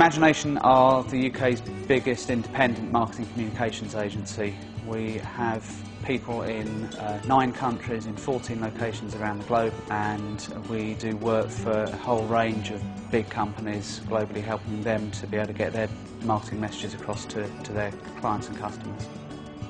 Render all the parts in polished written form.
Imagination are the UK's biggest independent marketing communications agency. We have people in 9 countries, in 14 locations around the globe, and we do work for a whole range of big companies globally, helping them to be able to get their marketing messages across to their clients and customers.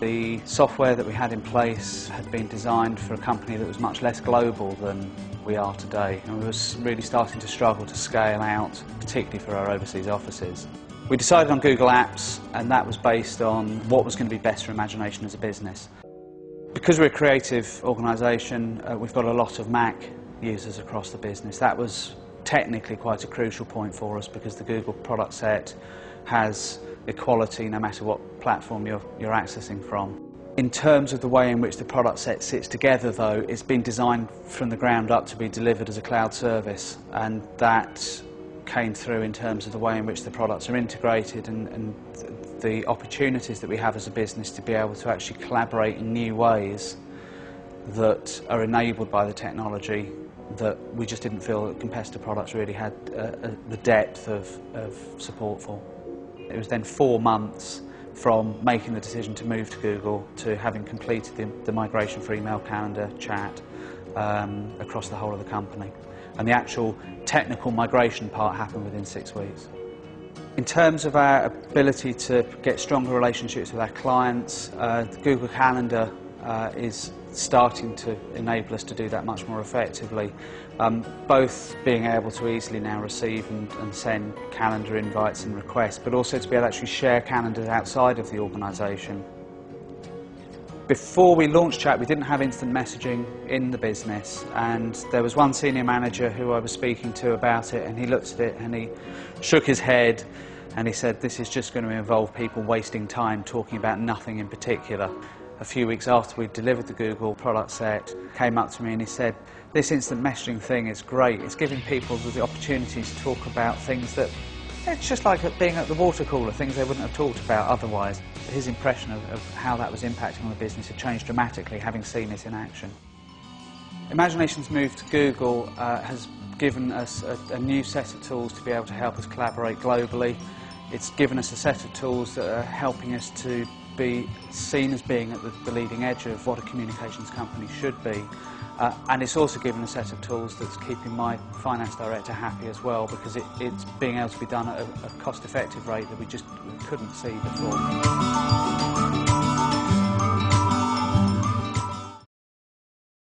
The software that we had in place had been designed for a company that was much less global than we are today, and we were really starting to struggle to scale out, particularly for our overseas offices. We decided on Google Apps, and that was based on what was going to be best for Imagination as a business. Because we're a creative organisation, we've got a lot of Mac users across the business. That was technically quite a crucial point for us, because the Google product set has equality no matter what platform you're accessing from. In terms of the way in which the product set sits together, though, it's been designed from the ground up to be delivered as a cloud service, and that came through in terms of the way in which the products are integrated and the opportunities that we have as a business to be able to actually collaborate in new ways that are enabled by the technology that we just didn't feel that competitor products really had the depth of support for. It was then 4 months from making the decision to move to Google to having completed the migration for email, calendar, chat across the whole of the company. And the actual technical migration part happened within 6 weeks. In terms of our ability to get stronger relationships with our clients, the Google Calendar is starting to enable us to do that much more effectively, both being able to easily now receive and send calendar invites and requests, but also to be able to actually share calendars outside of the organisation. Before we launched Chat, we didn't have instant messaging in the business, and there was one senior manager who I was speaking to about it, and he looked at it and he shook his head and he said, "This is just going to involve people wasting time talking about nothing in particular." A few weeks after we delivered the Google product set, came up to me and he said, "This instant messaging thing is great. It's giving people the opportunity to talk about things that, it's just like being at the water cooler, things they wouldn't have talked about otherwise." His impression of how that was impacting on the business had changed dramatically, having seen it in action. Imagination's move to Google has given us a new set of tools to be able to help us collaborate globally. It's given us a set of tools that are helping us to be seen as being at the leading edge of what a communications company should be. And it's also given a set of tools that's keeping my finance director happy as well, because it's being able to be done at a cost-effective rate that we just couldn't see before.